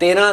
13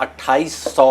2800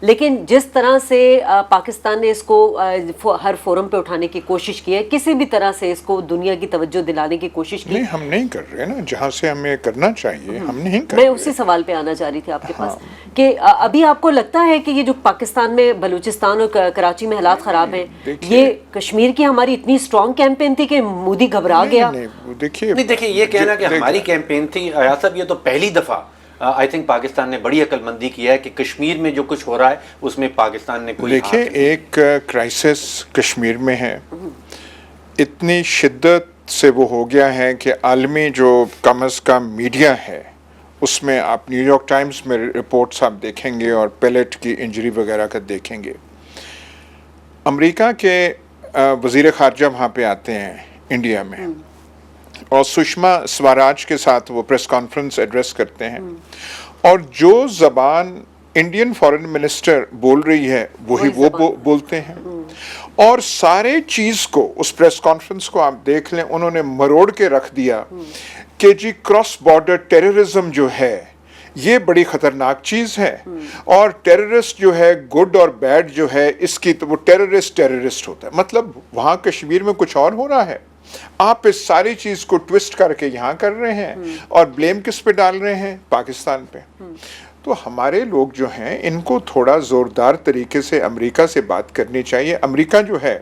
لیکن جس طرح سے پاکستان نے اس کو ہر فورم پہ اٹھانے کی کوشش کی ہے, کسی بھی طرح سے اس کو دنیا کی توجہ دلانے کی کوشش کی, نہیں ہم نہیں کر رہے نا, جہاں سے ہمیں کرنا چاہیے ہم نہیں کر میں رہے. اسی سوال پہ آنا چاہ رہی تھی آپ کے پاس کہ ابھی آپ کو لگتا ہے کہ یہ جو پاکستان میں بلوچستان اور کراچی میں حالات خراب ہیں, یہ کشمیر کی ہماری اتنی اسٹرانگ کیمپین تھی کہ مودی گھبرا گیا؟ دیکھیے یہ کہنا کہ ہماری کیمپین تھی ایاز صاحب, یہ تو پہلی دفعہ آئی تھنک پاکستان نے بڑی عقل مندی کی ہے کہ کشمیر میں جو کچھ ہو رہا ہے اس میں پاکستان نے کوئی دیکھیں ایک کرائسس کشمیر میں ہے, اتنی شدت سے وہ ہو گیا ہے کہ عالمی جو کم از کم میڈیا ہے اس میں آپ نیو یارک ٹائمز میں رپورٹس آپ دیکھیں گے اور پیلٹ کی انجری وغیرہ کا دیکھیں گے. امریکہ کے وزیر خارجہ وہاں پہ آتے ہیں انڈیا میں اور سشما سوراج کے ساتھ وہ پریس کانفرنس ایڈریس کرتے ہیں, اور جو زبان انڈین فارن منسٹر بول رہی ہے وہی وہ بولتے ہیں, اور سارے چیز کو اس پریس کانفرنس کو آپ دیکھ لیں انہوں نے مروڑ کے رکھ دیا کہ جی کراس بارڈر ٹیررزم جو ہے یہ بڑی خطرناک چیز ہے, اور ٹیررسٹ جو ہے گڈ اور بیڈ جو ہے اس کی تو وہ ٹیررسٹ ہوتا ہے. مطلب وہاں کشمیر میں کچھ اور ہو رہا ہے, آپ اس ساری چیز کو ٹوسٹ کر کے یہاں کر رہے ہیں اور بلیم کس پہ ڈال رہے ہیں؟ پاکستان پہ. تو ہمارے لوگ جو ہیں ان کو تھوڑا زوردار طریقے سے امریکہ سے بات کرنی چاہیے. امریکہ جو ہے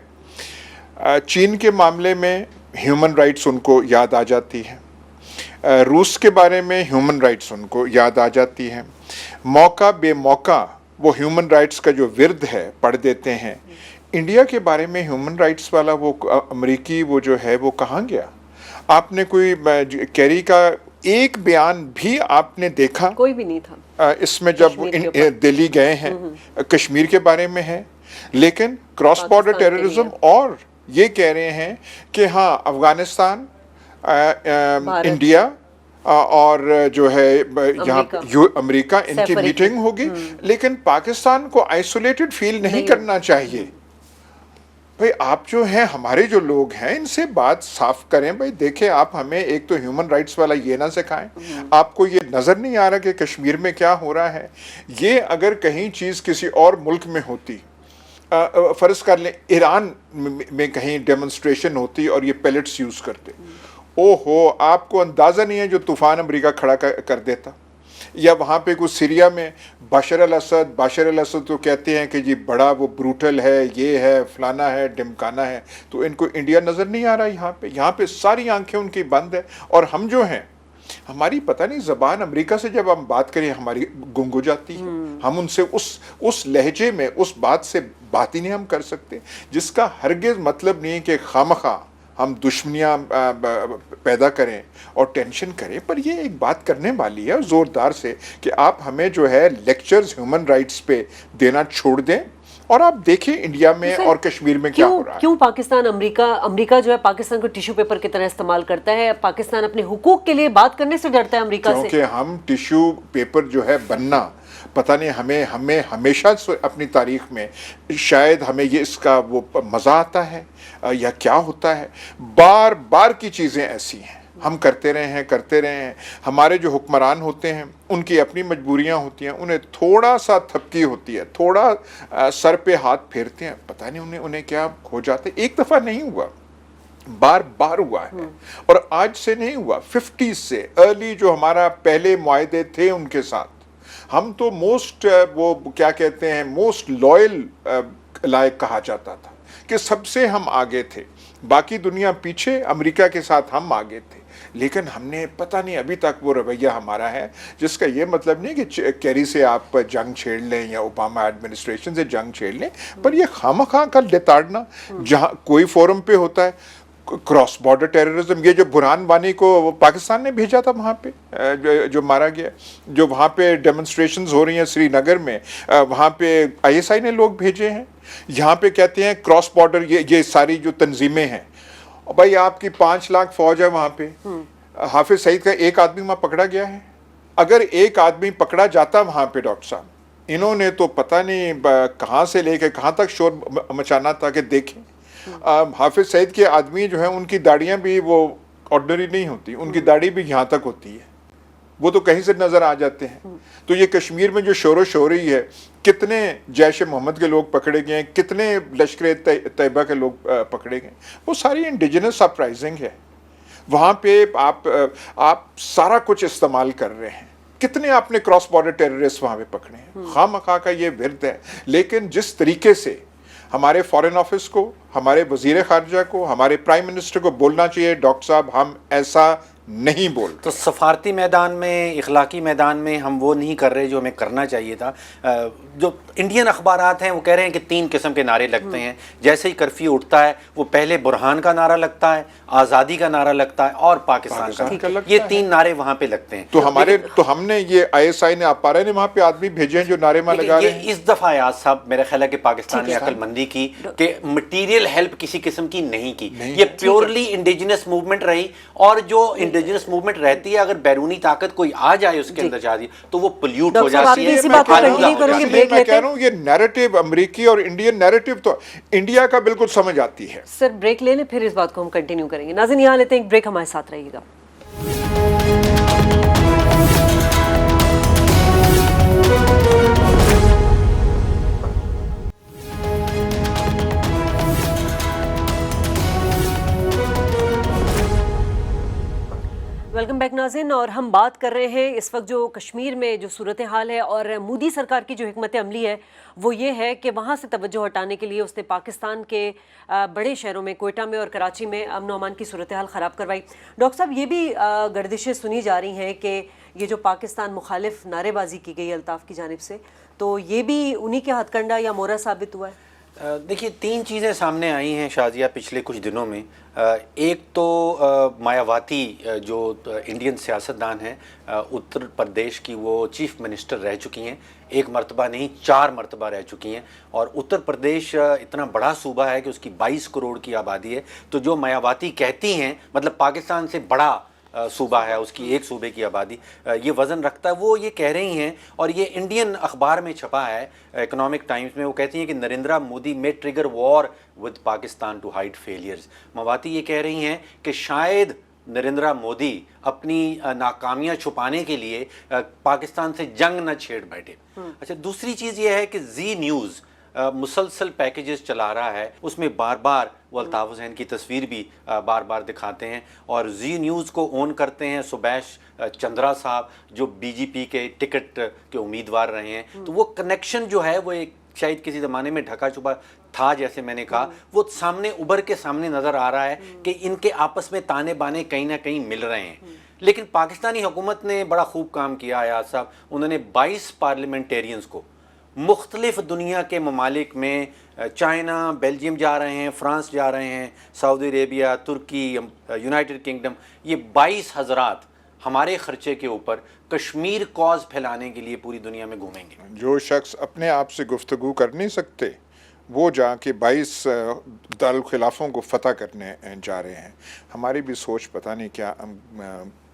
چین کے معاملے میں ہیومن رائٹس ان کو یاد آ جاتی ہے, روس کے بارے میں ہیومن رائٹس ان کو یاد آ جاتی ہے, موقع بے موقع وہ ہیومن رائٹس کا جو ورد ہے پڑھ دیتے ہیں. انڈیا کے بارے میں ہیومن رائٹس والا وہ امریکی وہ جو ہے وہ کہاں گیا؟ آپ نے کوئی کیری کا ایک بیان بھی آپ نے دیکھا؟ کوئی بھی نہیں تھا اس میں جب دلی گئے ہیں کشمیر کے بارے میں ہے, لیکن کراس بارڈر ٹیررزم اور یہ کہہ رہے ہیں کہ ہاں افغانستان انڈیا اور جو ہے یہاں امریکہ ان کی میٹنگ ہوگی, لیکن پاکستان کو آئسولیٹڈ فیل نہیں کرنا چاہیے. بھئی آپ جو ہیں ہمارے جو لوگ ہیں ان سے بات صاف کریں. بھئی دیکھیں آپ ہمیں ایک تو ہیومن رائٹس والا یہ نہ سکھائیں, آپ کو یہ نظر نہیں آ رہا کہ کشمیر میں کیا ہو رہا ہے. یہ اگر کہیں چیز کسی اور ملک میں ہوتی, فرض کر لیں ایران میں کہیں ڈیمونسٹریشن ہوتی اور یہ پیلٹس یوز کرتے, او ہو آپ کو اندازہ نہیں ہے جو طوفان امریکہ کھڑا کر دیتا. یا وہاں پہ کچھ سیریا میں بشار الاسد تو کہتے ہیں کہ جی بڑا وہ بروٹل ہے, یہ ہے فلانا ہے ڈمکانا ہے, تو ان کو انڈیا نظر نہیں آ رہا یہاں پہ ساری آنکھیں ان کی بند ہے. اور ہم جو ہیں ہماری پتہ نہیں زبان امریکہ سے جب ہم بات کریں ہماری گنگ ہو جاتی ہے, ہم ان سے اس لہجے میں اس بات سے بات ہی نہیں ہم کر سکتے, جس کا ہرگز مطلب نہیں ہے کہ خامخواہ ہم دشمنیاں پیدا کریں اور ٹینشن کریں. پر یہ ایک بات کرنے والی ہے زوردار سے کہ آپ ہمیں جو ہے لیکچرز ہیومن رائٹس پہ دینا چھوڑ دیں, اور آپ دیکھیں انڈیا میں اور کشمیر میں کیا ہو رہا ہے. کیوں پاکستان امریکہ جو ہے پاکستان کو ٹیشو پیپر کی طرح استعمال کرتا ہے؟ پاکستان اپنے حقوق کے لیے بات کرنے سے ڈرتا ہے امریکہ سے, کیونکہ ہم ٹیشو پیپر جو ہے بننا پتہ نہیں ہمیں ہمیشہ اپنی تاریخ میں شاید ہمیں یہ اس کا وہ مزہ آتا ہے یا کیا ہوتا ہے. بار بار کی چیزیں ایسی ہیں ہم کرتے رہے ہیں. ہمارے جو حکمران ہوتے ہیں ان کی اپنی مجبوریاں ہوتی ہیں, انہیں تھوڑا سا تھپکی ہوتی ہے, تھوڑا سر پہ ہاتھ پھیرتے ہیں, پتہ نہیں انہیں کیا ہو جاتے. ایک دفعہ نہیں ہوا, بار بار ہوا ہے, اور آج سے نہیں ہوا. 50 سے ارلی جو ہمارا پہلے معاہدے تھے ان کے ساتھ, ہم تو موسٹ وہ کیا کہتے ہیں موسٹ لائل لائق کہا جاتا تھا کہ سب سے ہم آگے تھے, باقی دنیا پیچھے, امریکہ کے ساتھ ہم آگے تھے. لیکن ہم نے پتہ نہیں ابھی تک وہ رویہ ہمارا ہے, جس کا یہ مطلب نہیں کہ کیری سے آپ جنگ چھیڑ لیں یا اوباما ایڈمنسٹریشن سے جنگ چھیڑ لیں, پر یہ خامخواہ کا لتاڑنا جہاں کوئی فورم پہ ہوتا ہے. کراس بارڈر ٹیررزم, یہ جو برہان وانی کو پاکستان نے بھیجا تھا وہاں پہ جو مارا گیا, جو وہاں پہ ڈیمونسٹریشنز ہو رہی ہیں سری نگر میں, وہاں پہ ISI نے لوگ بھیجے ہیں. یہاں پہ کہتے ہیں کراس بارڈر یہ ساری جو تنظیمیں ہیں, بھائی آپ کی 5 لاکھ فوج ہے وہاں پہ. حافظ سعید کا ایک آدمی وہاں پکڑا گیا ہے. اگر ایک آدمی پکڑا جاتا وہاں پہ ڈاکٹر صاحب, انہوں نے تو پتہ نہیں کہاں سے لے کے کہاں تک شور مچانا تھا کہ دیکھیں. حافظ سعید کے آدمی جو ہیں ان کی داڑیاں بھی وہ آرڈنری نہیں ہوتی, ان کی داڑھی بھی یہاں تک ہوتی ہے. وہ تو کہیں سے نظر آ جاتے ہیں. تو یہ کشمیر میں جو شور و شوری ہے, کتنے جیش محمد کے لوگ پکڑے گئے ہیں, کتنے لشکر طیبہ کے لوگ پکڑے گئے, وہ ساری انڈیجنس اپرائزنگ ہے. وہاں پہ آپ سارا کچھ استعمال کر رہے ہیں. کتنے آپ نے کراس بارڈر ٹیررسٹ وہاں پہ پکڑے ہیں. خواہ مخواہ کا یہ ورد ہے. لیکن جس طریقے سے ہمارے فارن آفس کو, ہمارے وزیر خارجہ کو, ہمارے پرائم منسٹر کو بولنا چاہیے, ڈاکٹر صاحب ہم ایسا نہیں بولتے. تو سفارتی میدان میں, اخلاقی میدان میں ہم وہ نہیں کر رہے جو ہمیں کرنا چاہیے تھا. جو انڈین اخبارات ہیں وہ کہہ رہے ہیں کہ 3 قسم کے نعرے لگتے ہیں. جیسے ہی کرفیو اٹھتا ہے وہ پہلے برہان کا نعرہ لگتا ہے, آزادی کا نعرہ لگتا ہے اور پاکستان کا. یہ 3 نعرے وہاں پہ لگتے ہیں. تو ہم نے یہ ISI نے, آپ نے وہاں پہ آدمی بھیجے ہیں جو نعرے ماں لگا رہے ہیں. اس دفعہ ایاز صاحب میرا خیال ہے کہ پاکستان نے عقل مندی کی کہ مٹیریل ہیلپ کسی قسم کی نہیں کی. یہ پیورلی انڈیجنس موومنٹ رہی, اور جو انڈیجنس موومنٹ رہتی ہے اگر بیرونی طاقت کوئی آ جائے اس کے اندر جاتی تو وہ پولیوٹ ہو جاتی ہے. میں کہہ رہا ہوں یہ نیریٹو امریکی اور انڈین نیریٹو تو انڈیا کا بالکل سمجھ آتی ہے. سر بریک لے لیں, پھر اس بات کو ہم کنٹینیو کریں گے. ناظرین یہاں لیتے ہیں ایک بریک, ہمارے ساتھ رہیے گا. ویلکم بیک ناظرین, اور ہم بات کر رہے ہیں اس وقت جو کشمیر میں جو صورتحال ہے اور مودی سرکار کی جو حکمت عملی ہے وہ یہ ہے کہ وہاں سے توجہ ہٹانے کے لیے اس نے پاکستان کے بڑے شہروں میں, کوئٹہ میں اور کراچی میں امن و امان کی صورتحال خراب کروائی. ڈاکٹر صاحب یہ بھی گردشیں سنی جا رہی ہیں کہ یہ جو پاکستان مخالف نعرے بازی کی گئی الطاف کی جانب سے, تو یہ بھی انہی کے ہتھ کنڈا یا مورا ثابت ہوا ہے. دیکھیے 3 چیزیں سامنے آئی ہیں شازیہ پچھلے کچھ دنوں میں. ایک تو مایاواتی جو انڈین سیاستدان ہیں, اتر پردیش کی وہ چیف منسٹر رہ چکی ہیں, 1 مرتبہ نہیں 4 مرتبہ رہ چکی ہیں. اور اتر پردیش اتنا بڑا صوبہ ہے کہ اس کی 22 کروڑ کی آبادی ہے. تو جو مایاواتی کہتی ہیں مطلب پاکستان سے بڑا صوبہ ہے, اس کی ایک صوبے کی آبادی یہ وزن رکھتا ہے, وہ یہ کہہ رہی ہیں. اور یہ انڈین اخبار میں چھپا ہے, اکنامک ٹائمز میں, وہ کہتی ہیں کہ Narendra Modi may trigger war with Pakistan to hide failures. Mayawati یہ کہہ رہی ہیں کہ شاید نریندرا مودی اپنی ناکامیاں چھپانے کے لیے پاکستان سے جنگ نہ چھیڑ بیٹھے. اچھا, دوسری چیز یہ ہے کہ زی نیوز مسلسل پیکیجز چلا رہا ہے, اس میں بار بار وہ الطاف حسین کی تصویر بھی بار بار دکھاتے ہیں, اور زی نیوز کو اون کرتے ہیں سبیش چندرا صاحب جو BJP کے ٹکٹ کے امیدوار رہے ہیں. تو وہ کنیکشن جو ہے وہ ایک شاید کسی زمانے میں ڈھکا چھپا تھا, جیسے میں نے کہا, وہ سامنے ابھر کے سامنے نظر آ رہا ہے کہ ان کے آپس میں تانے بانے کہیں نہ کہیں مل رہے ہیں. لیکن پاکستانی حکومت نے بڑا خوب کام کیا ایاز صاحب. انہوں نے 22 پارلیمنٹیرینز کو مختلف دنیا کے ممالک میں, چائنا, بیلجیم جا رہے ہیں, فرانس جا رہے ہیں, سعودی عربیہ, ترکی, یونائٹڈ کنگڈم, یہ 22 حضرات ہمارے خرچے کے اوپر کشمیر کاز پھیلانے کے لیے پوری دنیا میں گھومیں گے. جو شخص اپنے آپ سے گفتگو کر نہیں سکتے وہ جا کے 22 دارالخلافوں کو فتح کرنے جا رہے ہیں. ہماری بھی سوچ پتہ نہیں کیا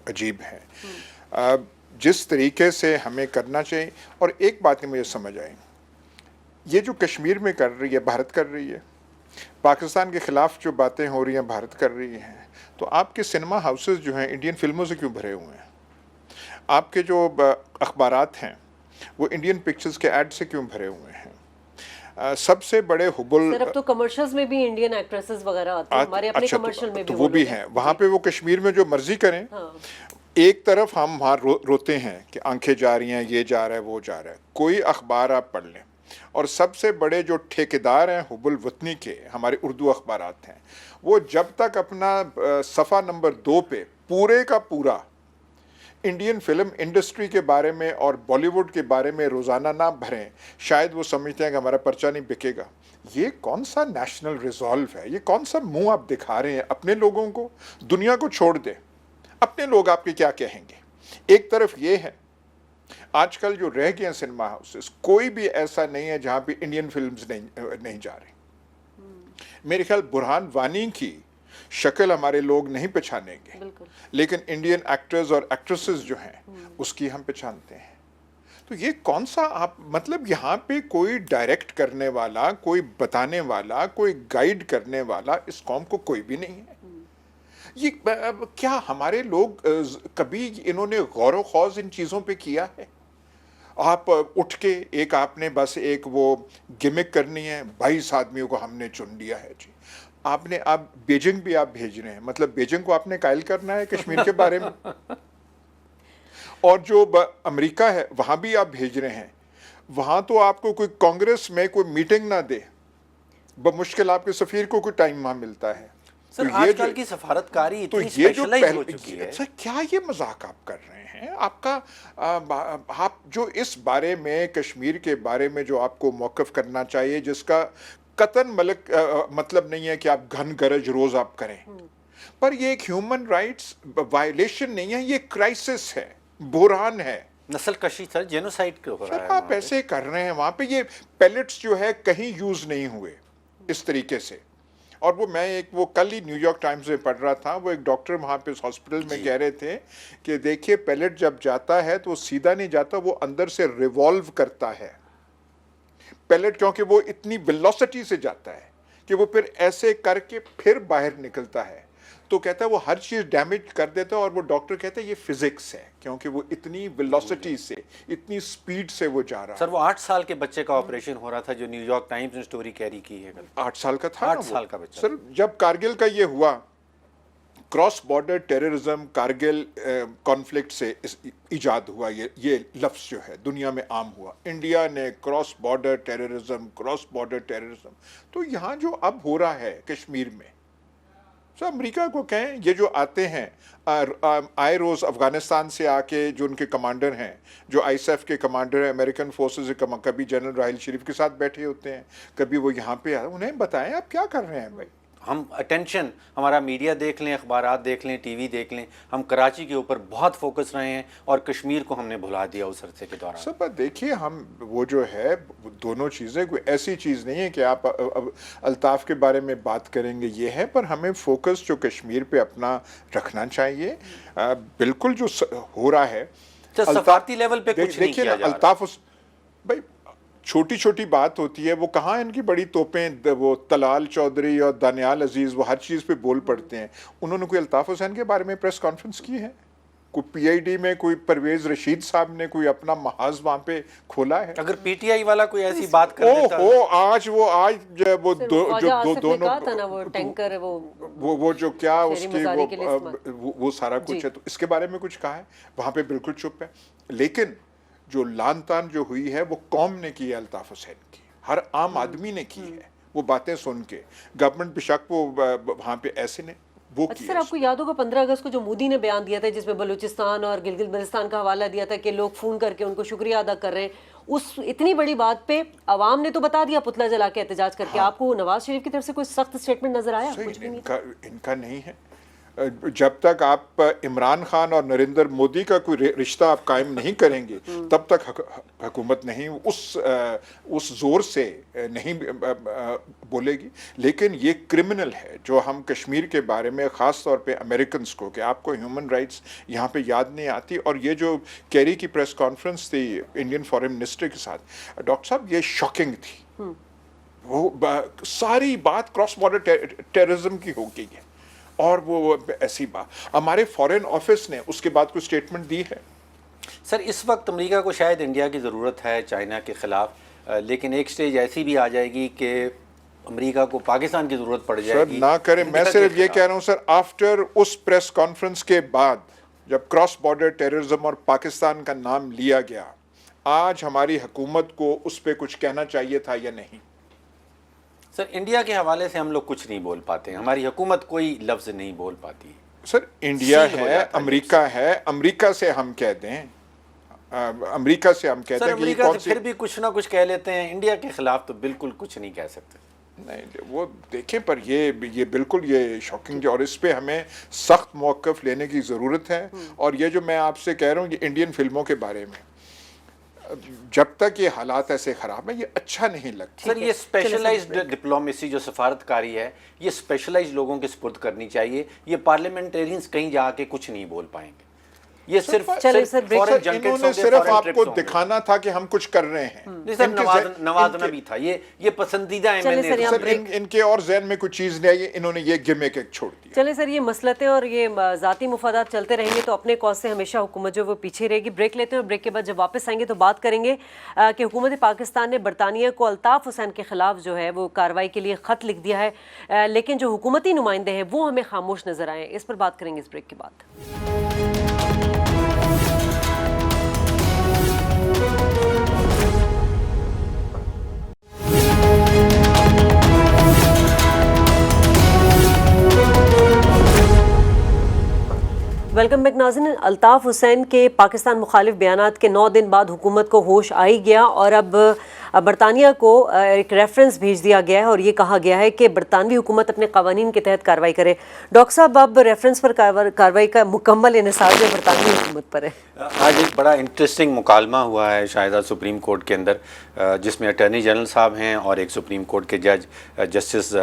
عجیب ہے. جس طریقے سے ہمیں کرنا چاہیے. اور ایک بات مجھے سمجھ آئی, یہ جو کشمیر میں کر رہی ہے بھارت کر رہی ہے, پاکستان کے خلاف جو باتیں ہو رہی ہیں بھارت کر رہی ہیں, تو آپ کے سنیما ہاؤسز جو ہیں انڈین فلموں سے کیوں بھرے ہوئے ہیں؟ آپ کے جو اخبارات ہیں وہ انڈین پکچرز کے ایڈ سے کیوں بھرے ہوئے ہیں؟ سب سے بڑے حبل سر اب تو کمرشلز میں بھی انڈین ایکٹریسز وغیرہ آتے ہیں, ہمارے اپنے کمرشل میں بھی وہ بھی ہیں. وہاں پہ وہ کشمیر میں جو مرضی کریں. ایک طرف ہم وہاں روتے ہیں کہ آنکھیں جا رہی ہیں, یہ جا رہا ہے, وہ جا رہا ہے. کوئی اخبار آپ پڑھ لیں, اور سب سے بڑے جو ٹھیکیدار ہیں حب الوطنی کے ہمارے اردو اخبارات ہیں, وہ جب تک اپنا صفحہ نمبر 2 پہ پورے کا پورا انڈین فلم انڈسٹری کے بارے میں اور بالی ووڈ کے بارے میں روزانہ نہ بھریں, شاید وہ سمجھتے ہیں کہ ہمارا پرچہ نہیں بکے گا. یہ کون سا نیشنل ریزالو ہے؟ یہ کون سا منہ آپ دکھا رہے ہیں اپنے لوگوں کو؟ دنیا کو چھوڑ دیں, اپنے لوگ آپ کے کیا کہیں گے؟ ایک طرف یہ ہے آج کل جو رہ گئے ہیں سنیما ہاؤسز, کوئی بھی ایسا نہیں ہے جہاں پہ انڈین فلمز نہیں جا رہی. میرے خیال برہان وانی کی شکل ہمارے لوگ نہیں پہچانیں گے, لیکن انڈین ایکٹرز اور ایکٹریسز جو ہیں اس کی ہم پہچانتے ہیں. تو یہ کون سا آپ مطلب یہاں پہ کوئی ڈائریکٹ کرنے والا, کوئی بتانے والا, کوئی گائیڈ کرنے والا اس قوم کو کوئی بھی نہیں ہے. یہ کیا ہمارے لوگ کبھی انہوں نے غور و خوض ان چیزوں پہ کیا ہے؟ آپ اٹھ کے ایک آپ نے بس ایک وہ گمک کرنی ہے، 22 آدمیوں کو ہم نے چن لیا ہے جی، آپ نے آپ بیجنگ بھی آپ بھیج رہے ہیں، مطلب بیجنگ کو آپ نے قائل کرنا ہے کشمیر کے بارے میں، اور جو امریکہ ہے وہاں بھی آپ بھیج رہے ہیں، وہاں تو آپ کو کوئی کانگریس میں کوئی میٹنگ نہ دے، بمشکل آپ کے سفیر کو کوئی ٹائم وہاں ملتا ہے۔ سر آج کل کی سفارتکاری اتنی تو یہ جو اسپیشلائز ہو چکی ہے، سر کیا یہ مذاق آپ کر رہے ہیں؟ آپ کا آپ جو اس بارے میں کشمیر کے بارے میں جو آپ کو موقف کرنا چاہیے، جس کا قطن مطلب نہیں ہے کہ آپ گھن گرج روز آپ کریں، پر یہ ایک ہیومن رائٹس وائلیشن نہیں ہے، یہ کرائسس ہے، بحران ہے۔ نسل کشی سر، جینوسائیڈ ہو رہا سر ہے آپ وہاں پہ۔ ایسے کر رہے ہیں وہاں پہ، یہ پیلٹس جو ہے کہیں یوز نہیں ہوئے اس طریقے سے، اور وہ میں ایک وہ کل ہی نیو یارک ٹائمز میں پڑھ رہا تھا، وہ ایک ڈاکٹر وہاں پہ اس ہاسپٹل میں کہہ رہے تھے کہ دیکھیے پیلٹ جب جاتا ہے تو وہ سیدھا نہیں جاتا، وہ اندر سے ریوالو کرتا ہے پیلٹ، کیونکہ وہ اتنی ویلوسٹی سے جاتا ہے کہ وہ پھر ایسے کر کے پھر باہر نکلتا ہے، تو کہتا ہے وہ ہر چیز ڈیمیج کر دیتا ہے، اور وہ ڈاکٹر کہتا ہے یہ فزکس ہے، کیونکہ وہ اتنی ویلوسٹی سے اتنی سپیڈ سے وہ جا رہا ہے۔ سر وہ 8 سال کے بچے کا آپریشن ہو رہا تھا جو نیو یارک ٹائمز نے سٹوری کیری کی ہے کل۔ 8 سال کا تھا نا 8 سال کا بچہ۔ سر جب کارگل کا یہ ہوا، cross border terrorism Kargil conflict سے ایجاد ہوا، یہ لفظ جو ہے دنیا میں عام ہوا، انڈیا نے کراس بارڈر ٹیررزم، تو یہاں جو اب ہو رہا ہے کشمیر میں، سر امریکہ کو کہیں یہ جو آتے ہیں آئے روز افغانستان سے آ کے، جو ان کے کمانڈر ہیں، جو آئی ایس ایف کے کمانڈر ہیں، امریکن فورسز، کبھی جنرل راحیل شریف کے ساتھ بیٹھے ہوتے ہیں، کبھی وہ یہاں پہ انہیں بتائیں آپ کیا کر رہے ہیں بھائی۔ ہم اٹینشن، ہمارا میڈیا دیکھ لیں، اخبارات دیکھ لیں، ٹی وی دیکھ لیں، ہم کراچی کے اوپر بہت فوکس رہے ہیں اور کشمیر کو ہم نے بھلا دیا اس عرصے کے دوران۔ سب دیکھیے، ہم وہ جو ہے دونوں چیزیں کوئی ایسی چیز نہیں ہے کہ آپ الطاف کے بارے میں بات کریں گے، یہ ہے، پر ہمیں فوکس جو کشمیر پہ اپنا رکھنا چاہیے۔ بالکل جو ہو رہا ہے سفارتی لیول پہ کچھ نہیں دیکھیے کیا نا، جا رہا۔ الطاف بھائی چھوٹی چھوٹی بات ہوتی ہے، وہ کہاں ان کی بڑی توپیں، وہ طلال چودھری اور دانیال عزیز وہ ہر چیز پہ بول پڑتے ہیں، انہوں نے کوئی الطاف حسین کے بارے میں پریس کانفرنس کی ہے؟ کوئی پی آئی ڈی میں کوئی پرویز رشید صاحب نے کوئی اپنا محاذ وہاں پہ کھولا ہے؟ اگر پی ٹی آئی والا کوئی ایسی بات کر دیتا آج وہ جو کیا اس کے وہ سارا کچھ ہے، تو اس کے بارے میں کچھ کہا ہے؟ وہاں پہ بالکل چپ ہے۔ لیکن جو لان تان جو ہوئی ہے وہ قوم نے کی ہے، الطاف حسین کی، ہر عام آدمی نے کی ہے، وہ باتیں سن کے گورنمنٹ بشک وہ وہاں پہ ایسے نے وہ کی۔ سر آپ کو یاد ہوگا 15 اگست کو جو مودی نے بیان دیا تھا، جس میں بلوچستان اور گلگت بلتستان کا حوالہ دیا تھا کہ لوگ فون کر کے ان کو شکریہ ادا کر رہے ہیں، اس اتنی بڑی بات پہ عوام نے تو بتا دیا پتلا جلا کے احتجاج کر کے، آپ کو نواز شریف کی طرف سے کوئی سخت اسٹیٹمنٹ نظر آیا؟ کچھ بھی نہیں، ان کا نہیں ہے۔ جب تک آپ عمران خان اور نریندر مودی کا کوئی رشتہ آپ قائم نہیں کریں گے، تب تک حکومت نہیں اس زور سے نہیں بولے گی۔ لیکن یہ کرمنل ہے جو ہم کشمیر کے بارے میں، خاص طور پہ امریکنز کو، کہ آپ کو ہیومن رائٹس یہاں پہ یاد نہیں آتی۔ اور یہ جو کیری کی پریس کانفرنس تھی انڈین فارن منسٹر کے ساتھ، ڈاکٹر صاحب یہ شاکنگ تھی، وہ ساری بات کراس بارڈر ٹیررزم کی ہو گئی ہے، اور وہ ایسی بات ہمارے فارن آفس نے اس کے بعد کوئی سٹیٹمنٹ دی ہے؟ سر اس وقت امریکہ کو شاید انڈیا کی ضرورت ہے چائنا کے خلاف، لیکن ایک سٹیج ایسی بھی آ جائے گی کہ امریکہ کو پاکستان کی ضرورت پڑ جائے گی۔ سر نہ کریں، میں صرف یہ کہہ رہا ہوں سر، آفٹر اس پریس کانفرنس کے بعد جب کراس بارڈر ٹیررزم اور پاکستان کا نام لیا گیا، آج ہماری حکومت کو اس پہ کچھ کہنا چاہیے تھا یا نہیں؟ سر انڈیا کے حوالے سے ہم لوگ کچھ نہیں بول پاتے ہیں، ہماری حکومت کوئی لفظ نہیں بول پاتی۔ سر انڈیا ہے، امریکہ ہے، امریکہ سے ہم کہہ دیں، امریکہ سے ہم کہتے ہیں کہ امریکہ سے پھر بھی کچھ نہ کچھ کہہ لیتے ہیں، انڈیا کے خلاف تو بالکل کچھ نہیں کہہ سکتے۔ نہیں وہ دیکھیں، پر یہ بالکل یہ شاکنگ ہے، اور اس پہ ہمیں سخت موقف لینے کی ضرورت ہے۔ اور یہ جو میں آپ سے کہہ رہا ہوں یہ انڈین فلموں کے بارے میں، جب تک یہ حالات ایسے خراب ہیں یہ اچھا نہیں لگتا۔ سر یہ اسپیشلائزڈ ڈپلومیسی جو سفارتکاری ہے، یہ اسپیشلائزڈ لوگوں کے سپرد کرنی چاہیے، یہ پارلیمنٹیرینز کہیں جا کے کچھ نہیں بول پائیں گے۔ یہ صرف چلے سر فورن انہوں نے صرف آپ کو دکھانا تھا کہ ہم کچھ کر رہے ہیں. نہیں سر, نوازنا بھی تھا, یہ پسندیدہ ان کے اور ذہن میں کوئی چیز نہیں آئی, انہوں نے یہ گیمک ایک چھوڑ دیا. چلے سر, یہ مسلطیں اور یہ ذاتی مفادات چلتے رہیں گے تو اپنے کاز سے ہمیشہ حکومت جو وہ پیچھے رہے گی. بریک لیتے ہیں اور بریک کے بعد جب واپس آئیں گے تو بات کریں گے کہ حکومت پاکستان نے برطانیہ کو الطاف حسین کے خلاف جو ہے وہ کارروائی کے لیے خط لکھ دیا ہے, لیکن جو حکومتی نمائندے ہیں وہ ہمیں خاموش نظر آئے ہیں. اس پر بات کریں گے اس بریک کے بعد. ویلکم بیک ناظرین. الطاف حسین کے پاکستان مخالف بیانات کے 9 دن بعد حکومت کو ہوش آ ہی گیا اور اب برطانیہ کو ایک ریفرنس بھیج دیا گیا ہے اور یہ کہا گیا ہے کہ برطانوی حکومت اپنے قوانین کے تحت کارروائی کرے. ڈاکٹر صاحب, اب ریفرنس پر کارروائی کا مکمل انحصار جو برطانوی حکومت پر ہے. آج ایک بڑا انٹرسٹنگ مکالمہ ہوا ہے شاہدہ سپریم کورٹ کے اندر, جس میں اٹارنی جنرل صاحب ہیں اور ایک سپریم کورٹ کے جج جسٹس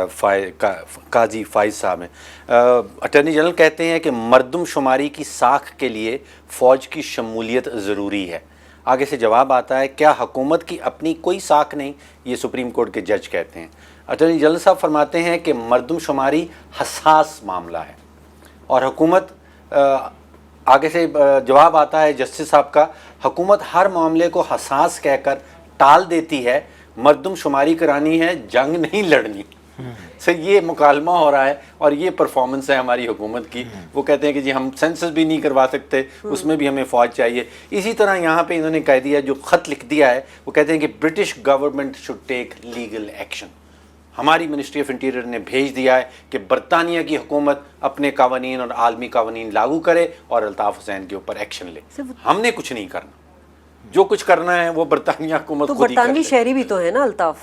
قاضی فائز صاحب ہیں. اٹارنی جنرل کہتے ہیں کہ مردم شماری کی ساکھ کے لیے فوج کی شمولیت ضروری ہے. آگے سے جواب آتا ہے کیا حکومت کی اپنی کوئی ساکھ نہیں, یہ سپریم کورٹ کے جج کہتے ہیں. اٹارنی جنرل صاحب فرماتے ہیں کہ مردم شماری حساس معاملہ ہے اور حکومت, آگے سے جواب آتا ہے جسٹس صاحب کا, حکومت ہر معاملے کو حساس کہہ کر ٹال دیتی ہے, مردم شماری کرانی ہے, جنگ نہیں لڑنی. سر یہ مکالمہ ہو رہا ہے اور یہ پرفارمنس ہے ہماری حکومت کی. وہ کہتے ہیں کہ جی ہم سینسس بھی نہیں کروا سکتے, اس میں بھی ہمیں فوج چاہیے. اسی طرح یہاں پہ انہوں نے کہہ دیا, جو خط لکھ دیا ہے, وہ کہتے ہیں کہ British government should take legal action. ہماری منسٹری آف انٹیریئر نے بھیج دیا ہے کہ برطانیہ کی حکومت اپنے قوانین اور عالمی قوانین لاگو کرے اور الطاف حسین کے اوپر ایکشن لے. ہم نے کچھ نہیں کرنا, جو کچھ کرنا ہے وہ برطانیہ حکومت خود ہی کر لے. برطانوی شہری بھی تو ہے نا الطاف,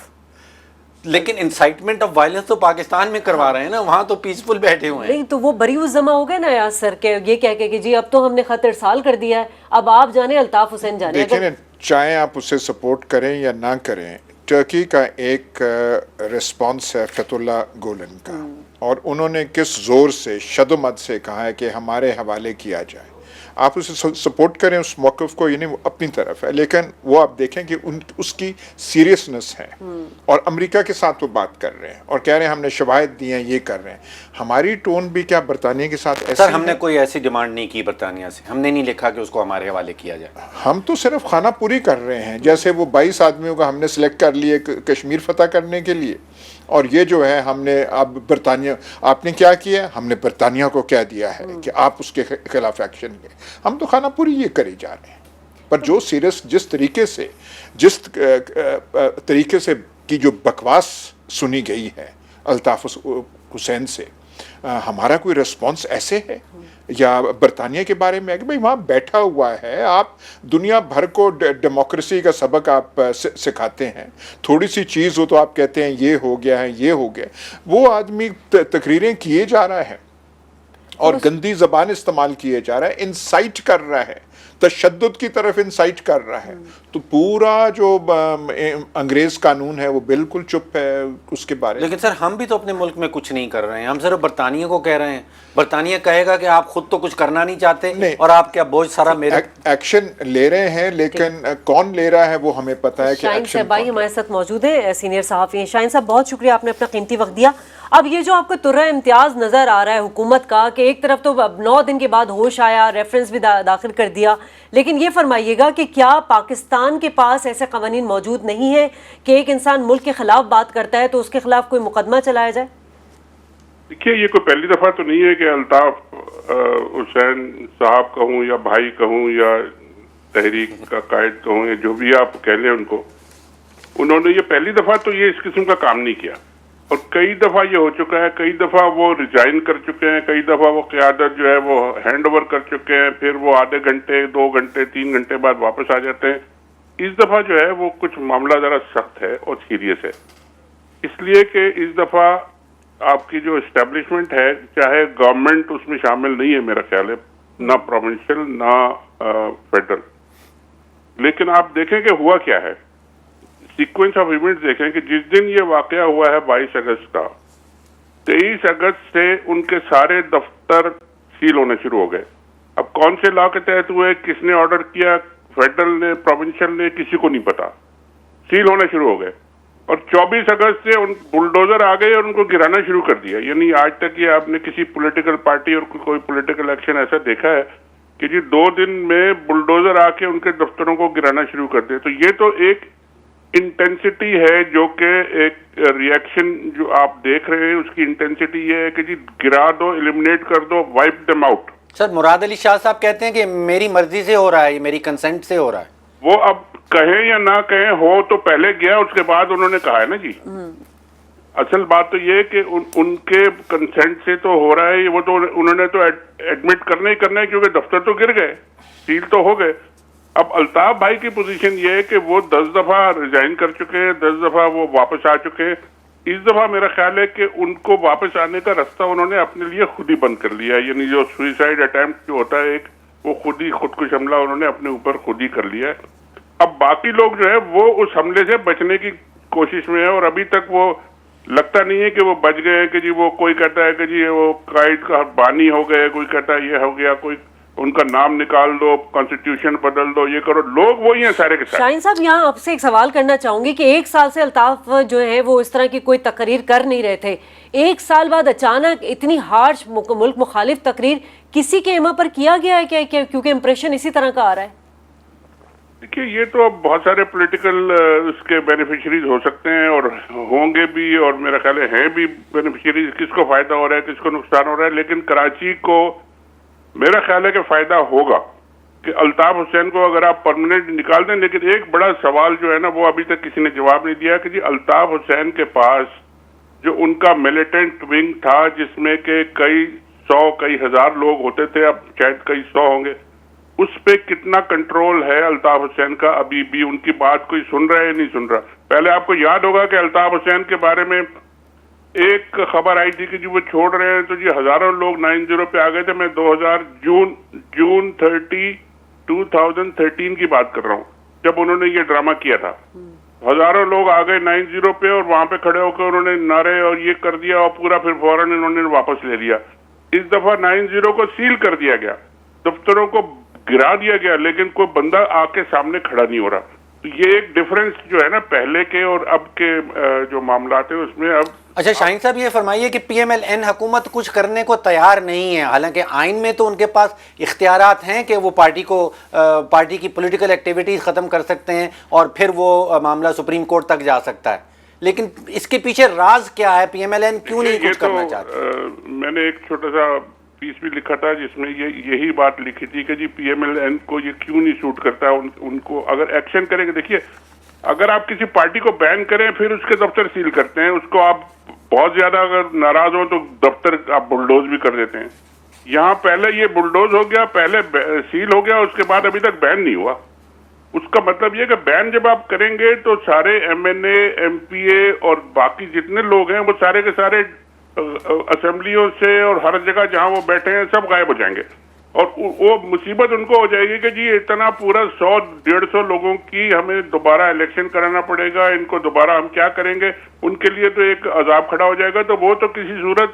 لیکن انسائٹمنٹ آف وائلنس تو پاکستان میں کروا رہے ہیں نا, وہاں تو پیسفل بیٹھے ہوئے ہیں. نہیں تو وہ بری الزمہ ہو گئے نا یاز سر کے, یہ کہہ کے کہ جی اب تو ہم نے خط ارسال کر دیا ہے, اب آپ جانے الطاف حسین جانے. دیکھیں چاہے آپ اسے سپورٹ کریں یا نہ کریں, ٹرکی کا ایک ریسپانس ہے فتح اللہ گولن کا, اور انہوں نے کس زور سے شد و مد سے کہا ہے کہ ہمارے حوالے کیا جائے. آپ اسے سپورٹ کریں اس موقف کو, یعنی وہ اپنی طرف ہے, لیکن وہ آپ دیکھیں کہ اس کی سیریسنس ہے, اور امریکہ کے ساتھ وہ بات کر رہے ہیں اور کہہ رہے ہیں ہم نے شواہد دی ہیں, یہ کر رہے ہیں. ہماری ٹون بھی کیا برطانیہ کے ساتھ ایسا؟ سر ہم نے کوئی ایسی ڈیمانڈ نہیں کی برطانیہ سے, ہم نے نہیں لکھا کہ اس کو ہمارے حوالے کیا جائے. ہم تو صرف خانہ پوری کر رہے ہیں, جیسے وہ 22 آدمیوں کا ہم نے سلیکٹ کر لیے کشمیر فتح کرنے کے لیے, اور یہ جو ہے ہم نے اب برطانیہ, آپ نے کیا کیا, ہم نے برطانیہ کو کہہ دیا ہے کہ آپ اس کے خلاف ایکشن لیں. ہم تو خانہ پوری یہ کرے جا رہے ہیں, پر جو سیریس جس طریقے سے کی جو بکواس سنی گئی ہے الطاف حسین سے, ہمارا کوئی رسپانس ایسے ہے یا برطانیہ کے بارے میں ہے کہ بھائی وہاں بیٹھا ہوا ہے, آپ دنیا بھر کو ڈیموکریسی کا سبق آپ سکھاتے ہیں, تھوڑی سی چیز ہو تو آپ کہتے ہیں یہ ہو گیا ہے, یہ ہو گیا. وہ آدمی تقریریں کیے جا رہا ہے اور گندی زبان استعمال کیے جا رہا ہے, انسائٹ کر رہا ہے, تشدد کی طرف انسائٹ کر رہا ہے. تو پورا جو انگریز قانون ہے وہ بالکل چپ ہے اس کے بارے میں. لیکن سر ہم بھی تو اپنے ملک میں کچھ نہیں کر رہے ہیں, ہم صرف برطانیہ کو کہہ رہے ہیں. برطانیہ کہے گا کہ آپ خود تو کچھ کرنا نہیں چاہتے اور آپ کیا بوجھ سارا میرے ایکشن لے رہے ہیں, لیکن کون لے رہا ہے وہ ہمیں پتہ ہے. کہ شاہین صاحب بھائی ہمارے ساتھ موجود ہیں, سینئر صحافی ہیں. شاہین صاحب بہت شکریہ, آپ نے اپنا قیمتی وقت دیا. اب یہ جو آپ کو ترہ امتیاز نظر آ رہا ہے حکومت کا کہ ایک طرف تو 9 دن کے بعد ہوش آیا, ریفرنس بھی داخل کر دیا, لیکن یہ فرمائیے گا کہ کیا پاکستان کے پاس ایسے قوانین موجود نہیں ہیں کہ ایک انسان ملک کے خلاف بات کرتا ہے تو اس کے خلاف کوئی مقدمہ چلایا جائے؟ دیکھیے یہ کوئی پہلی دفعہ تو نہیں ہے کہ الطاف حسین صاحب کہوں یا بھائی کہوں یا تحریک کا قائد کہوں یا جو بھی آپ کہہ لیں ان کو, انہوں نے یہ پہلی دفعہ تو یہ اس قسم کا کام نہیں کیا, اور کئی دفعہ یہ ہو چکا ہے. کئی دفعہ وہ ریزائن کر چکے ہیں, کئی دفعہ وہ قیادت جو ہے وہ ہینڈ اوور کر چکے ہیں, پھر وہ آدھے گھنٹے 2 گھنٹے 3 گھنٹے بعد واپس آ جاتے ہیں. اس دفعہ جو ہے وہ کچھ معاملہ ذرا سخت ہے اور سیریس ہے, اس لیے کہ اس دفعہ آپ کی جو اسٹیبلشمنٹ ہے, چاہے گورنمنٹ اس میں شامل نہیں ہے میرا خیال ہے, نہ پروونشل نہ فیڈرل, لیکن آپ دیکھیں کہ ہوا کیا ہے. سیکوینس آف ایونٹس دیکھیں کہ جس دن یہ واقعہ ہوا ہے 22 اگست کا, 23 اگست سے ان کے سارے دفتر سیل ہونے شروع ہو گئے. اب کون سے لا کے تحت ہوئے, کس نے آرڈر کیا, فیڈرل نے, پروونشل نے, کسی کو نہیں پتا. سیل ہونا شروع ہو گئے اور 24 اگست سے ان بلڈوزر آ گئے اور ان کو گرانا شروع کر دیا. یعنی آج تک یہ آپ نے کسی پولیٹیکل پارٹی اور کوئی پولیٹیکل ایکشن ایسا دیکھا ہے کہ جی 2 دن میں بلڈوزر آ کے ان کے دفتروں کو گرانا شروع کر دے؟ تو یہ تو ایک انٹینسٹی ہے جو کہ ایک ریئیکشن جو آپ دیکھ رہے ہیں اس کی انٹینسٹی یہ ہے کہ جی گرا دو, ایلیمنیٹ کر دو, وائپ دم آؤٹ. سر مراد علی شاہ صاحب کہتے ہیں کہ میری مرضی سے ہو رہا ہے, یہ میری کنسنٹ سے ہو رہا ہے. وہ اب کہیں یا نہ کہیں, ہو تو پہلے گیا, اس کے بعد انہوں نے کہا ہے نا جی. اصل بات تو یہ کہ ان کے کنسنٹ سے تو ہو رہا ہے, وہ تو انہوں نے تو ایڈمٹ کرنا ہی کرنا ہے کیونکہ دفتر تو گر گئے, سیل تو ہو گئے. اب الطاف بھائی کی پوزیشن یہ ہے کہ وہ 10 دفعہ ریزائن کر چکے ہیں, 10 دفعہ وہ واپس آ چکے ہیں. اس دفعہ میرا خیال ہے کہ ان کو واپس آنے کا راستہ انہوں نے اپنے لیے خود ہی بند کر لیا. یعنی جو سوئسائڈ اٹیمپٹ جو ہوتا ہے ایک, وہ خودکش حملہ انہوں نے اپنے اوپر خود ہی کر لیا ہے. اب باقی لوگ جو ہے وہ اس حملے سے بچنے کی کوشش میں ہے اور ابھی تک وہ لگتا نہیں ہے کہ وہ بچ گئے. کہ جی وہ کوئی کہتا ہے کہ جی وہ قائد کا بانی ہو گئے, کوئی کہتا ہے یہ ہو گیا, کوئی ان کا نام نکال دو, کانسٹیٹیوشن بدل دو, یہ کرو. لوگ وہی ہیں سارے کے سارے. شاہین صاحب یہاں آپ سے ایک سوال کرنا چاہوں گی کہ 1 سال سے الطاف جو ہے وہ اس طرح کی کوئی تقریر کر نہیں رہے تھے, 1 سال بعد اچانک اتنی ہارش ملک مخالف تقریر کسی کے ایما پر کیا گیا ہے کیا, کیونکہ امپریشن اسی طرح کا آ رہا ہے؟ دیکھیے یہ تو اب بہت سارے پولیٹیکل اس کے بینیفیشریز ہو سکتے ہیں اور ہوں گے بھی, اور میرا خیال ہے ہیں بھی بینیفیشریز. کس کو فائدہ ہو رہا ہے, کس کو نقصان ہو رہا ہے, لیکن کراچی کو میرا خیال ہے کہ فائدہ ہوگا کہ الطاف حسین کو اگر آپ پرماننٹ نکال دیں. لیکن ایک بڑا سوال جو ہے نا وہ ابھی تک کسی نے جواب نہیں دیا کہ جی الطاف حسین کے پاس جو ان کا ملیٹنٹ ونگ تھا جس میں کہ کئی 100 کئی ہزار لوگ ہوتے تھے, اب شاید کئی 100 ہوں گے, اس پہ کتنا کنٹرول ہے الطاف حسین کا ابھی بھی؟ ان کی بات کوئی سن رہا ہے یا نہیں سن رہا؟ پہلے آپ کو یاد ہوگا کہ الطاف حسین کے بارے میں ایک خبر آئی تھی کہ جی وہ چھوڑ رہے ہیں, تو جی ہزاروں لوگ 90 پہ آ گئے تھے. میں جون 30 2013 کی بات کر رہا ہوں جب انہوں نے یہ ڈرامہ کیا تھا. ہزاروں لوگ آ گئے 90 پہ اور وہاں پہ کھڑے ہو کے انہوں نے نعرے اور یہ کر دیا اور پورا پھر فوراً انہوں نے واپس لے لیا. اس دفعہ 90 کو سیل کر دیا گیا, دفتروں کو گرا دیا گیا, لیکن کوئی بندہ آ کے سامنے کھڑا نہیں ہو رہا. تو یہ ایک ڈفرنس جو ہے نا پہلے کے اور اب کے جو معاملات ہیں اس میں. اب اچھا شاہین صاحب یہ فرمائیے کہ پی ایم ایل این حکومت کچھ کرنے کو تیار نہیں ہے, حالانکہ آئین میں تو ان کے پاس اختیارات ہیں کہ وہ پارٹی کی پولیٹیکل ایکٹیویٹیز ختم کر سکتے ہیں اور پھر وہ معاملہ سپریم کورٹ تک جا سکتا ہے, لیکن اس کے پیچھے راز کیا ہے؟ پی ایم ایل این کیوں نہیں کچھ کرنا چاہتے؟ میں نے ایک چھوٹا سا پیس بھی لکھا تھا جس میں یہی بات لکھی تھی کہ جی پی ایم ایل این کو یہ کیوں نہیں سوٹ کرتا. ان کو اگر ایکشن کریں گے, دیکھیے اگر آپ کسی پارٹی کو بین کریں پھر اس کے دفتر سیل کرتے ہیں, اس کو آپ بہت زیادہ اگر ناراض ہو تو دفتر آپ بلڈوز بھی کر دیتے ہیں. یہاں پہلے یہ بلڈوز ہو گیا, پہلے سیل ہو گیا, اس کے بعد ابھی تک بین نہیں ہوا. اس کا مطلب یہ کہ بین جب آپ کریں گے تو سارے ایم این اے, ایم پی اے اور باقی جتنے لوگ ہیں وہ سارے کے سارے اسمبلیوں سے اور ہر جگہ جہاں وہ بیٹھے ہیں سب غائب ہو جائیں گے, اور وہ مصیبت ان کو ہو جائے گی کہ جی اتنا پورا 100-150 لوگوں کی ہمیں دوبارہ الیکشن کرانا پڑے گا, ان کو دوبارہ ہم کیا کریں گے؟ ان کے لیے تو ایک عذاب کھڑا ہو جائے گا. تو وہ تو کسی صورت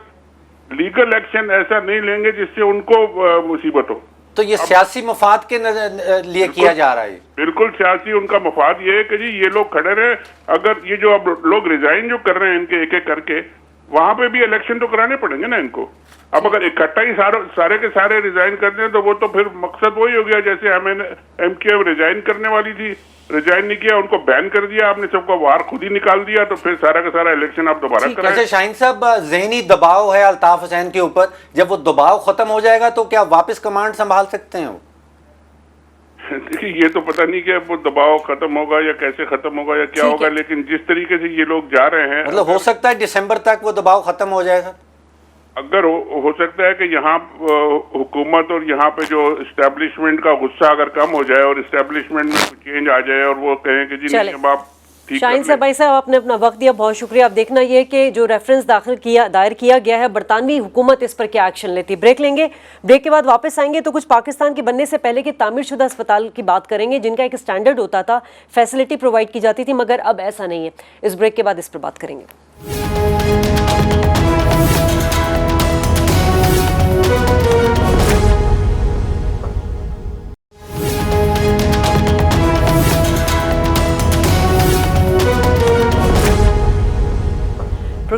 لیگل ایکشن ایسا نہیں لیں گے جس سے ان کو مصیبت ہو. تو یہ سیاسی مفاد کے لیے کیا جا رہا ہے؟ بالکل سیاسی ان کا مفاد یہ ہے کہ جی یہ لوگ کھڑے رہے. اگر یہ جو اب لوگ ریزائن جو کر رہے ہیں ان کے ایک ایک کر کے, وہاں پہ بھی الیکشن تو کرانے پڑیں گے نا ان کو. اب اگر اکٹھا ہی سارے کے سارے ریزائن کر دیں تو وہ تو پھر مقصد وہی ہو گیا جیسے ایم کیو ایم ریزائن کرنے والی تھی, ریزائن نہیں کیا, ان کو بین کر دیا آپ نے, سب کو باہر خود ہی نکال دیا, تو پھر سارا کا سارا الیکشن آپ دوبارہ کریں. اچھا شاہین صاحب, ذہنی دباؤ ہے الطاف حسین کے اوپر, جب وہ دباؤ ختم ہو جائے گا تو کیا واپس کمانڈ سنبھال سکتے ہیں وہ؟ دیکھیے یہ تو پتہ نہیں کہ وہ دباؤ ختم ہوگا یا کیسے ختم ہوگا یا کیا ہوگا, لیکن جس طریقے سے یہ لوگ جا رہے ہیں, مطلب ہو سکتا ہے دسمبر تک وہ دباؤ ختم ہو جائے گا. اگر ہو سکتا ہے کہ یہاں حکومت اور یہاں پہ جو اسٹیبلشمنٹ کا غصہ اگر کم ہو جائے اور اسٹیبلشمنٹ میں چینج آ جائے اور وہ کہیں کہ جی نہیں اب آپ. شاہین صاحب بھائی صاحب آپ نے اپنا وقت دیا, بہت شکریہ. آپ دیکھنا یہ کہ جو ریفرنس دائر کیا گیا ہے, برطانوی حکومت اس پر کیا ایکشن لیتی. بریک لیں گے, بریک کے بعد واپس آئیں گے تو کچھ پاکستان کے بننے سے پہلے کے تعمیر شدہ اسپتال کی بات کریں گے جن کا ایک سٹینڈرڈ ہوتا تھا, فیسلٹی پرووائڈ کی جاتی تھی, مگر اب ایسا نہیں ہے. اس بریک کے بعد اس پر بات کریں گے.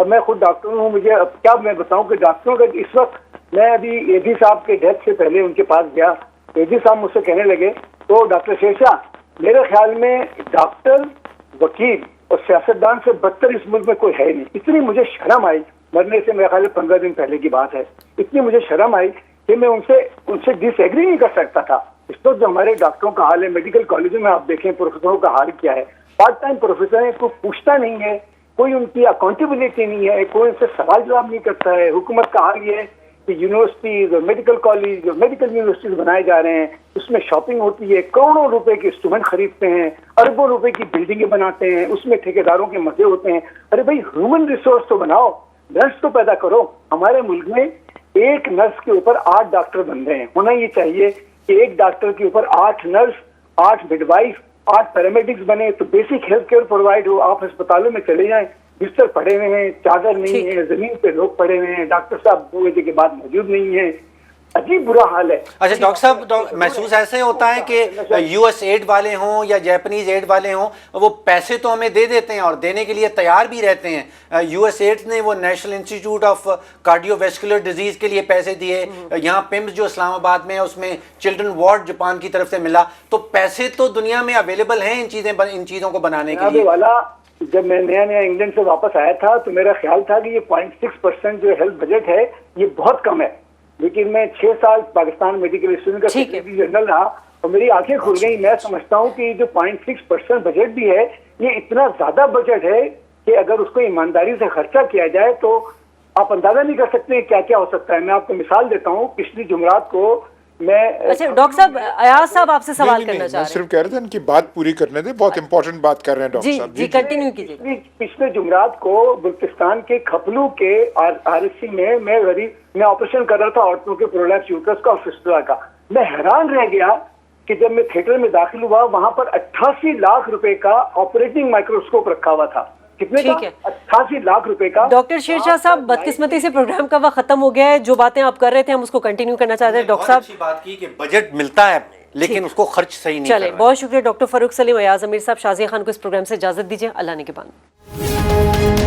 اور میں خود ڈاکٹر ہوں. مجھے اب کیا میں بتاؤں کہ ڈاکٹروں کا اس وقت میں ابھی ایڈی صاحب کے ڈیتھ سے پہلے ان کے پاس گیا. ایڈی صاحب مجھ سے کہنے لگے تو ڈاکٹر شیرشاہ میرے خیال میں ڈاکٹر, وکیل اور سیاستدان سے بدتر اس ملک میں کوئی ہے نہیں. اتنی مجھے شرم آئی, مرنے سے میرے خیال 15 دن پہلے کی بات ہے, اتنی مجھے شرم آئی کہ میں ان سے ڈس ایگری نہیں کر سکتا تھا. اس وقت جو ہمارے ڈاکٹروں کا حال ہے, میڈیکل کالجوں میں آپ دیکھیں پروفیسروں کا حال کیا ہے. پارٹ ٹائم پروفیسر ہیں, کوئی پوچھتا نہیں ہے, کوئی ان کی اکاؤنٹیبلٹی نہیں ہے, کوئی ان سے سوال جواب نہیں کرتا ہے. حکومت کا حال یہ ہے کہ یونیورسٹیز اور میڈیکل کالج اور میڈیکل یونیورسٹیز بنائے جا رہے ہیں, اس میں شاپنگ ہوتی ہے, کروڑوں روپے کے انسٹرومنٹ خریدتے ہیں, اربوں روپے کی بلڈنگیں بناتے ہیں, اس میں ٹھیکیداروں کے مزے ہوتے ہیں. ارے بھائی ہیومن ریسورس تو بناؤ, نرس تو پیدا کرو. ہمارے ملک میں ایک نرس کے اوپر 8 ڈاکٹر بن رہے ہیں. ہونا یہ چاہیے کہ ایک ڈاکٹر کے اوپر 8 نرس, 8 مڈ وائف, 8 پیرامیڈکس بنے تو بیسک ہیلتھ کیئر پرووائڈ ہو. آپ ہسپتالوں میں چلے جائیں, بستر پڑے ہوئے ہیں, چادر نہیں ہے, زمین پہ لوگ پڑے ہوئے ہیں, ڈاکٹر صاحب 2 بجے کے بعد موجود نہیں ہیں. عجیب برا حال ہے. اچھا ڈاکٹر صاحب, محسوس ایسے ہوتا ہے کہ یو ایس ایڈ والے ہوں یا جیپنیز ایڈ والے ہوں, وہ پیسے تو ہمیں دے دیتے ہیں اور دینے کے لیے تیار بھی رہتے ہیں. یو ایس ایڈ نے وہ national institute of cardio vascular disease کے لیے پیسے دیے, یہاں پیمز جو اسلام آباد میں ہے اس میں چلڈرن وارڈ جاپان کی طرف سے ملا. تو پیسے تو دنیا میں اویلیبل ہیں ان چیزوں کو بنانے کے لیے. جب میں نیا انگلینڈ سے واپس آیا تھا تو میرا خیال تھا کہ یہ 0.6% جو ہیلتھ بجٹ ہے یہ بہت کم ہے, لیکن میں 6 سال پاکستان میڈیکل انسٹیٹیوٹ کا سیکریٹری جنرل رہا اور میری آنکھیں کھل گئی. میں سمجھتا ہوں کہ یہ جو 0.6% بجٹ بھی ہے یہ اتنا زیادہ بجٹ ہے کہ اگر اس کو ایمانداری سے خرچہ کیا جائے تو آپ اندازہ نہیں کر سکتے کیا کیا ہو سکتا ہے. میں آپ کو مثال دیتا ہوں, پچھلی جمعرات کو میں اچھا ڈاکٹر صاحب, ایاز صاحب آپ سے سوال کرنا چاہ رہے ہیں. صرف کہہ رہے تھے ان کی بات پوری کرنے دیں, بہت امپورٹنٹ بات کر رہے ہیں ڈاکٹر صاحب. جی کنٹینیو کیجیے. پچھلے جمعرات کو بلوچستان کے کھپلو کے آر ایس سی میں آپریشن کر رہا تھا عورتوں کے پرولیپس یوٹرس کا اور فسٹولا کا. میں حیران رہ گیا کہ جب میں تھیٹر میں داخل ہوا وہاں پر 88 لاکھ روپے کا آپریٹنگ مائکروسکوپ رکھا ہوا تھا. کتنے کا؟ 88 لاکھ روپے کا. ڈاکٹر شیرشاہ صاحب, بدقسمتی سے پروگرام کا وقت ختم ہو گیا ہے. جو باتیں آپ کر رہے تھے ہم اس کو کنٹینیو کرنا چاہتے ہیں. ڈاکٹر صاحب بات کی کہ بجٹ ملتا ہے لیکن اس کو خرچ صحیح نہیں. چلے, بہت شکریہ ڈاکٹر فاروق سلیم. ایاز امیر صاحب, شازیہ خان کو اس پروگرام سے اجازت دیجیے. اللہ نے کے بان.